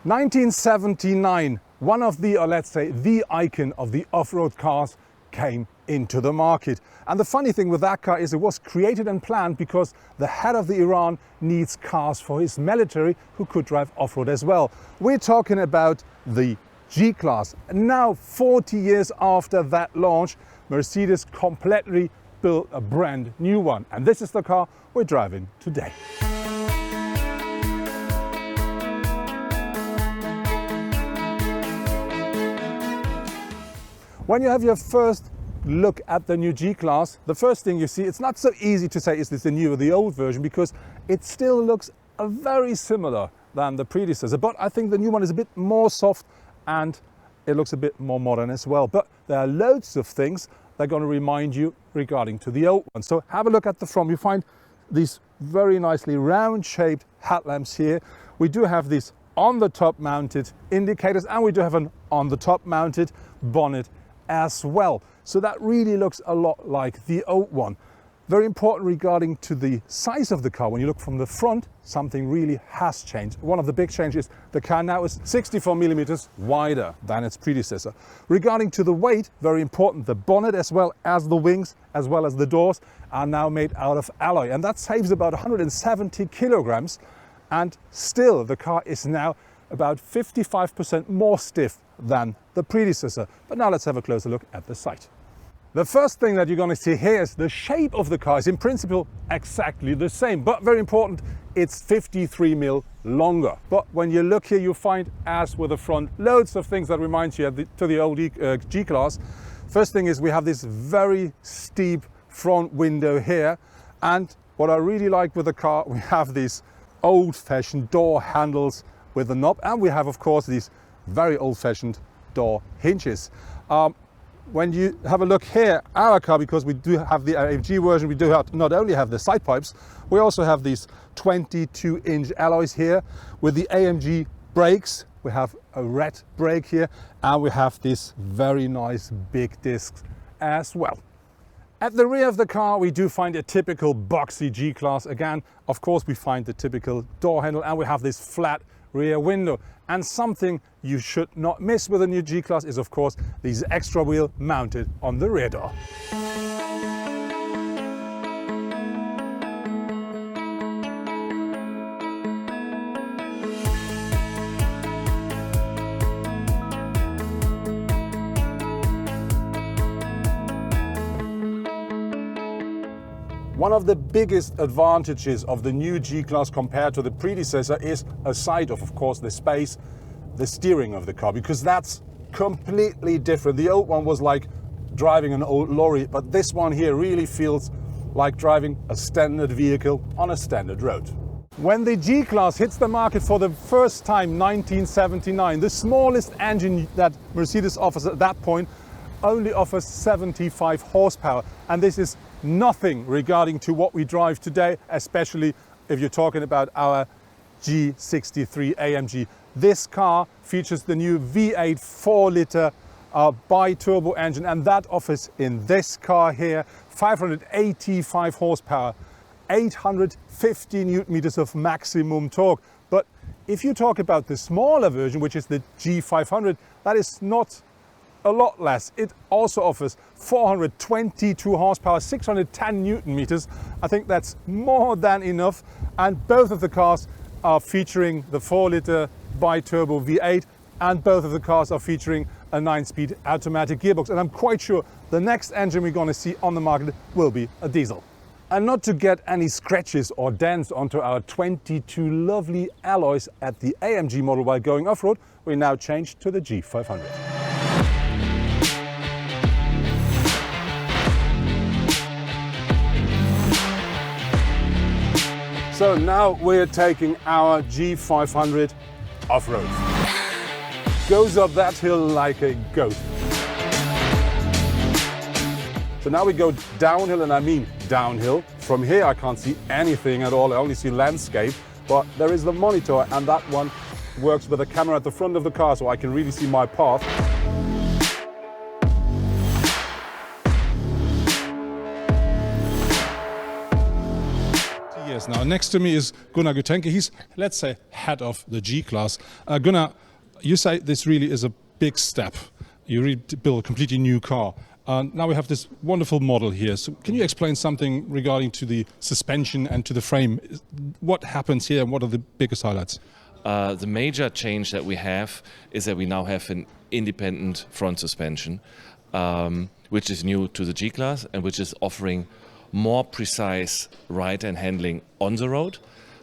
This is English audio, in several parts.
1979, one of the, or let's say the icon of the off-road cars came into the market. And the funny thing with that car is it was created and planned because the head of the Iran needs cars for his military who could drive off-road as well. We're talking about the G-Class. Now, 40 years after that launch, Mercedes completely built a brand new one. And this is the car we're driving today. When you have your first look at the new G-Class, the first thing you see, it's not so easy to say is this the new or the old version, because it still looks very similar than the predecessor. But I think the new one is a bit more soft and it looks a bit more modern as well. But there are loads of things that are going to remind you regarding to the old one. So have a look at the front. You find these very nicely round shaped headlamps here. We do have these on the top mounted indicators, and we do have an on the top mounted bonnet as well. So that really looks a lot like the old one. Very important regarding to the size of the car. When you look from the front, something really has changed. One of the big changes, the car now is 64 millimeters wider than its predecessor. Regarding to the weight, very important, the bonnet as well as the wings, as well as the doors, are now made out of alloy. And that saves about 170 kilograms. And still, the car is now about 55% more stiff than the predecessor. But now let's have a closer look at the sight. The first thing that you're going to see here is the shape of the car is in principle exactly the same, but very important, it's 53 mil longer. But when you look here, you find, as with the front, loads of things that remind you to the old G-Class. First thing is we have this very steep front window here. And what I really like with the car, we have these old-fashioned door handles with the knob, and we have, of course, these very old-fashioned door hinges. When you have a look here, our car, because we do have the AMG version, we do have not only have the side pipes, we also have these 22-inch alloys here with the AMG brakes. We have a red brake here, and we have these very nice big discs as well. At the rear of the car, we do find a typical boxy G-Class. Again, of course, we find the typical door handle, and we have this flat rear window. And something you should not miss with a new G-Class is, of course, these extra wheel mounted on the rear door. One of the biggest advantages of the new G-Class compared to the predecessor is, aside of course, the space, the steering of the car, because that's completely different. The old one was like driving an old lorry, but this one here really feels like driving a standard vehicle on a standard road. When the G-Class hits the market for the first time, 1979, the smallest engine that Mercedes offers at that point only offers 75 horsepower, and this is nothing regarding to what we drive today, especially if you're talking about our G63 AMG. This car features the new V8 4-liter bi-turbo engine, and that offers in this car here 585 horsepower, 850 newton meters of maximum torque. But if you talk about the smaller version, which is the G500, that is not a lot less. It also offers 422 horsepower, 610 newton meters. I think that's more than enough. And both of the cars are featuring the 4-liter bi-turbo V8, and both of the cars are featuring a 9-speed automatic gearbox. And I'm quite sure the next engine we're going to see on the market will be a diesel. And not to get any scratches or dents onto our 22 lovely alloys at the AMG model while going off-road, we now change to the G500. So now we're taking our G500 off-road. Goes up that hill like a goat. So now we go downhill, and I mean downhill. From here I can't see anything at all, I only see landscape, but there is the monitor, and that one works with a camera at the front of the car, so I can really see my path. G-Class. Now, next to me is Gunnar Gutenke. He's, let's say, head of the G-Class. Gunnar, you say this really is a big step. You really build a completely new car. Now we have this wonderful model here. So can you explain something regarding to the suspension and to the frame? What happens here and what are the biggest highlights? The major change that we have is that we now have an independent front suspension, which is new to the G-Class and which is offering more precise ride and handling on the road.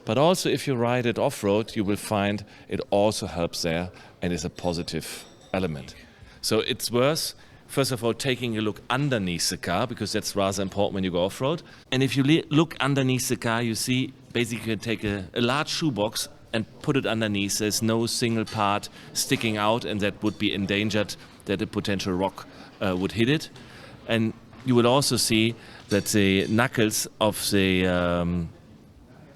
But also if you ride it off-road, you will find it also helps there and is a positive element. So it's worth, first of all, taking a look underneath the car, because that's rather important when you go off-road. And if you look underneath the car, you see basically you can take a large shoebox and put it underneath. There's no single part sticking out, and that would be endangered that a potential rock would hit it. And you will also see that the knuckles of the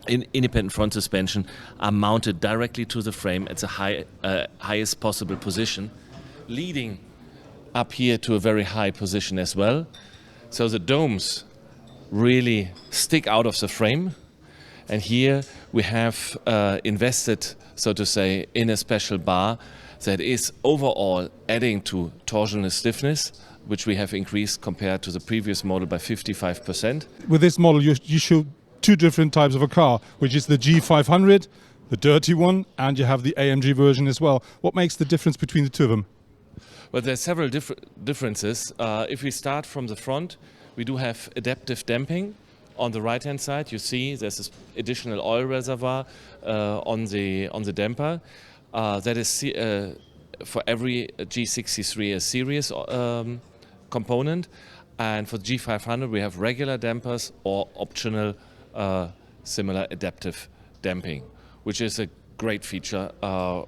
independent front suspension are mounted directly to the frame at the highest possible position, leading up here to a very high position as well. So the domes really stick out of the frame. And here we have invested, so to say, in a special bar that is overall adding to torsional stiffness, which we have increased compared to the previous model by 55%. With this model, you show two different types of a car, which is the G500, the dirty one, and you have the AMG version as well. What makes the difference between the two of them? Well, there are several differences. If we start from the front, we do have adaptive damping. On the right-hand side, you see there's this additional oil reservoir on the damper. That is for every G63 a series component, and for the G500 we have regular dampers or optional similar adaptive damping, which is a great feature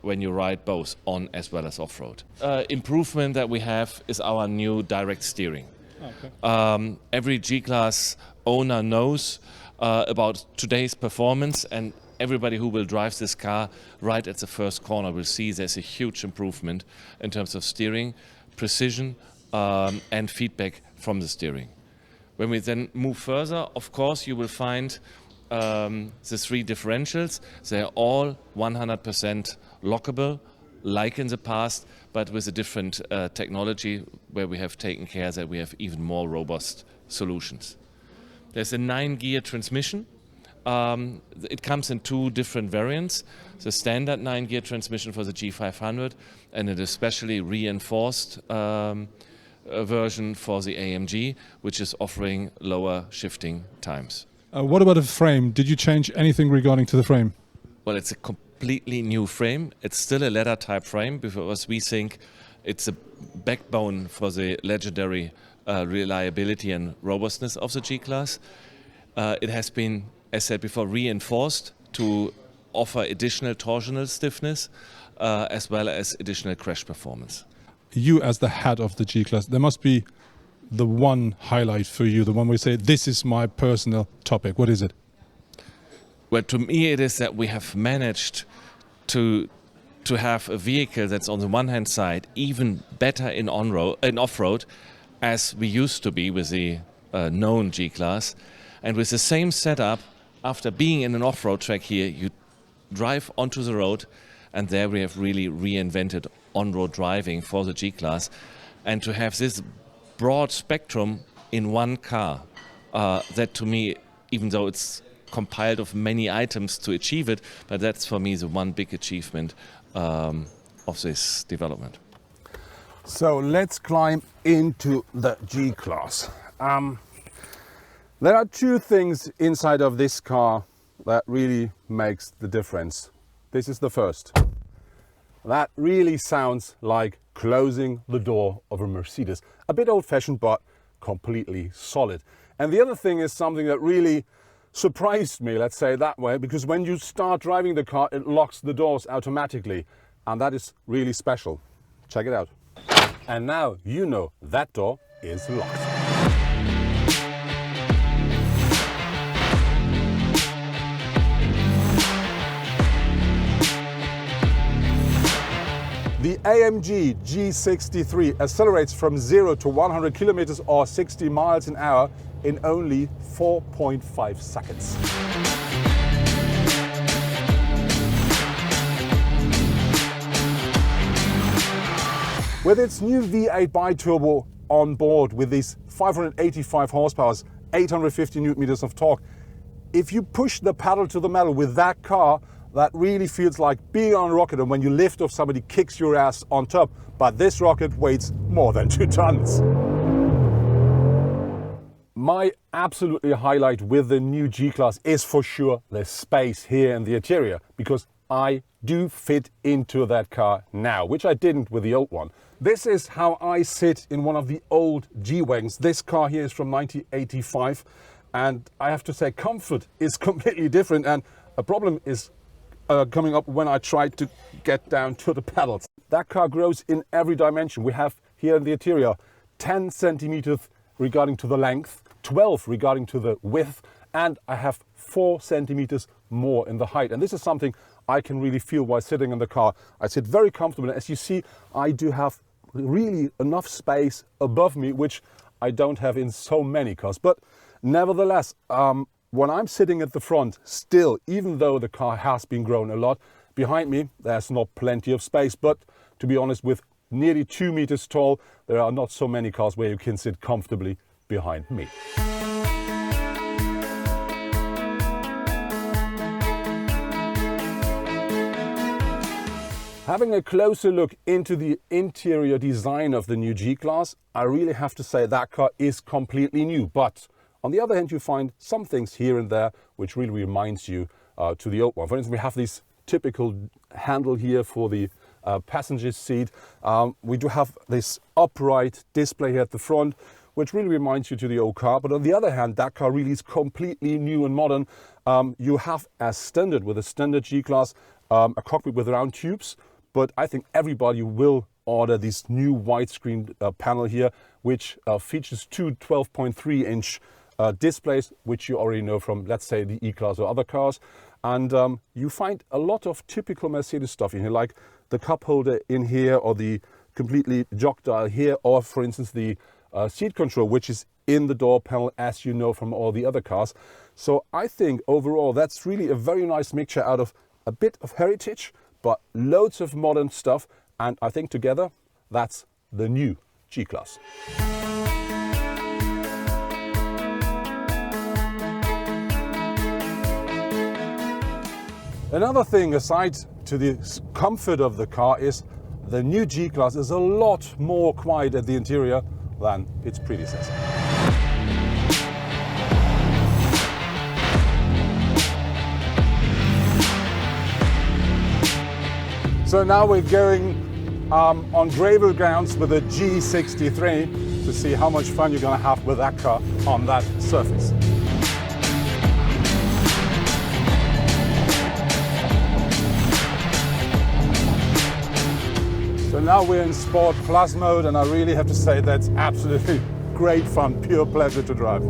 when you ride both on as well as off-road. Improvement that we have is our new direct steering. Okay. Every G-Class owner knows about today's performance, and everybody who will drive this car right at the first corner will see there's a huge improvement in terms of steering, precision and feedback from the steering. When we then move further, of course, you will find the three differentials. They're all 100% lockable, like in the past, but with a different technology where we have taken care that we have even more robust solutions. There's a 9-gear transmission. It comes in two different variants. The standard 9-gear transmission for the G500 and an especially reinforced version for the AMG, which is offering lower shifting times. What about the frame? Did you change anything regarding to the frame? Well, it's a completely new frame. It's still a leather type frame because we think it's a backbone for the legendary reliability and robustness of the G-Class. It has been, as said before, reinforced to offer additional torsional stiffness as well as additional crash performance. You as the head of the G-Class, there must be the one highlight for you, the one where you say, this is my personal topic. What is it? Well, to me it is that we have managed to have a vehicle that's on the one hand side even better in off-road as we used to be with the known G-Class. And with the same setup, after being in an off-road track here, you drive onto the road, and there we have really reinvented on-road driving for the G-Class. And to have this broad spectrum in one car, that to me, even though it's compiled of many items to achieve it, but that's for me the one big achievement of this development. So let's climb into the G-Class. There are two things inside of this car that really makes the difference. This is the first. That really sounds like closing the door of a Mercedes. A bit old-fashioned, but completely solid. And the other thing is something that really surprised me, let's say it that way, because when you start driving the car, it locks the doors automatically. And that is really special. Check it out. And now you know that door is locked. The AMG G63 accelerates from 0 to 100 kilometers or 60 miles an hour in only 4.5 seconds. With its new V8 bi-turbo on board with these 585 horsepower, 850 newton meters of torque, if you push the pedal to the metal with that car, that really feels like being on a rocket, and when you lift off, somebody kicks your ass on top. But this rocket weighs more than 2 tons. My absolutely highlight with the new G-Class is for sure the space here in the interior, because I do fit into that car now, which I didn't with the old one. This is how I sit in one of the old G-Wagons. This car here is from 1985, and I have to say comfort is completely different, and a problem is coming up when I try to get down to the pedals. That car grows in every dimension. We have here in the interior 10 centimeters regarding to the length, 12 regarding to the width, and I have 4 centimeters more in the height. And this is something I can really feel while sitting in the car. I sit very comfortable. As you see, I do have really enough space above me, which I don't have in so many cars. But nevertheless, when I'm sitting at the front, still, even though the car has been grown a lot, behind me there's not plenty of space. But to be honest, with nearly 2 meters tall, there are not so many cars where you can sit comfortably behind me. Having a closer look into the interior design of the new G-Class, I really have to say that car is completely new. But on the other hand, you find some things here and there which really reminds you to the old one. For instance, we have this typical handle here for the passenger seat. We do have this upright display here at the front, which really reminds you to the old car. But on the other hand, that car really is completely new and modern. You have, as standard with a standard G-Class, a cockpit with round tubes. But I think everybody will order this new widescreen panel here, which features two 12.3-inch displays, which you already know from, let's say, the E-Class or other cars. And you find a lot of typical Mercedes stuff in here, like the cup holder in here, or the completely jog dial here, or for instance the seat control, which is in the door panel, as you know from all the other cars. So I think overall that's really a very nice mixture out of a bit of heritage, but loads of modern stuff. And I think together that's the new G-Class. Another thing aside to the comfort of the car is the new G-Class is a lot more quiet at the interior than its predecessor. So now we're going on gravel grounds with a G63 to see how much fun you're going to have with that car on that surface. So now we're in Sport Plus mode, and I really have to say that's absolutely great fun, pure pleasure to drive.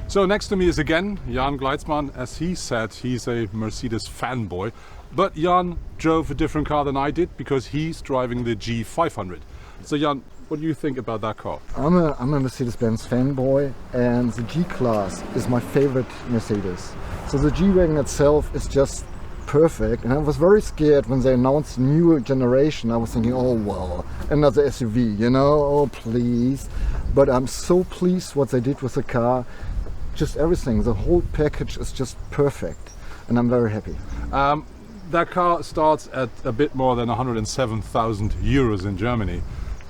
So next to me is again Jan Gleitzmann. As he said, he's a Mercedes fanboy, but Jan drove a different car than I did because he's driving the G500. So Jan, what do you think about that car? I'm a Mercedes-Benz fanboy, and the G-Class is my favorite Mercedes. So the G-Wagon itself is just perfect, and I was very scared when they announced the new generation. I was thinking, oh well, another SUV, you know, oh please. But I'm so pleased what they did with the car. Just everything, the whole package is just perfect, and I'm very happy. That car starts at a bit more than 107,000 euros in Germany.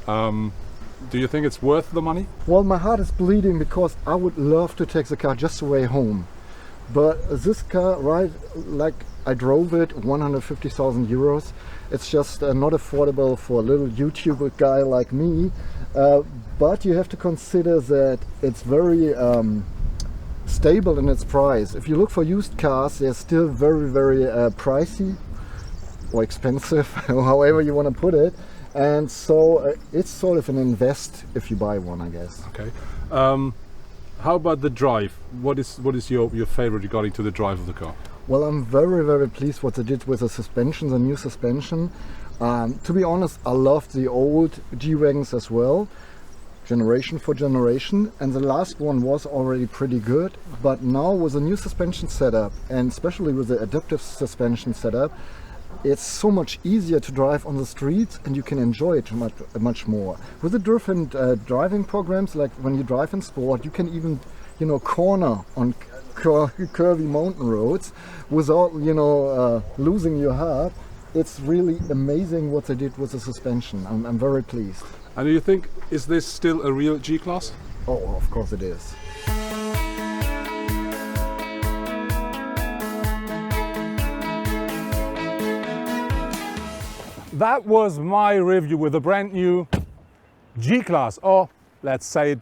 Do you think it's worth the money? Well, my heart is bleeding because I would love to take the car just away home. But this car, right, like I drove it, 150,000 euros. It's just not affordable for a little YouTuber guy like me. But you have to consider that it's very stable in its price. If you look for used cars, they're still very, very pricey or expensive, however you want to put it. And so it's sort of an invest if you buy one, I guess. Okay. How about the drive? What is your favorite regarding to the drive of the car? Well, I'm very, very pleased what they did with the suspension, the new suspension. To be honest, I loved the old G-Wagons as well, generation for generation, and the last one was already pretty good. But now with the new suspension setup, and especially with the adaptive suspension setup, it's so much easier to drive on the streets, and you can enjoy it much more. With the different driving programs, like when you drive in sport, you can even, you know, corner on curvy mountain roads without, you know, losing your heart. It's really amazing what they did with the suspension. I'm very pleased. And do you think, is this still a real G-Class? Oh, of course it is. That was my review with the brand new G-Class, or let's say it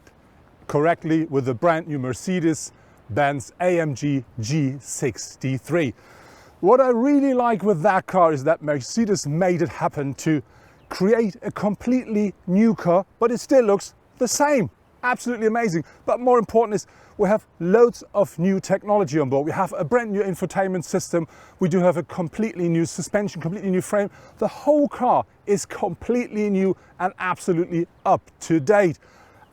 correctly, with the brand new Mercedes-Benz AMG G63. What I really like with that car is that Mercedes made it happen to create a completely new car, but it still looks the same. Absolutely amazing. But more important is we have loads of new technology on board. We have a brand new infotainment system. We do have a completely new suspension, completely new frame. The whole car is completely new and absolutely up to date.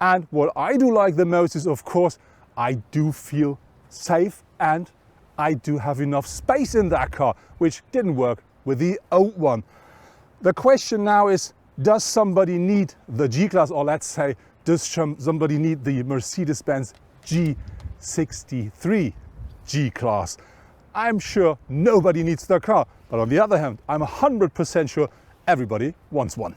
And what I do like the most is, of course, I do feel safe and I do have enough space in that car, which didn't work with the old one. The question now is, does somebody need the G-Class, or let's say, does somebody need the Mercedes-Benz G63 G-Class? I'm sure nobody needs the car, but on the other hand, I'm 100% sure everybody wants one.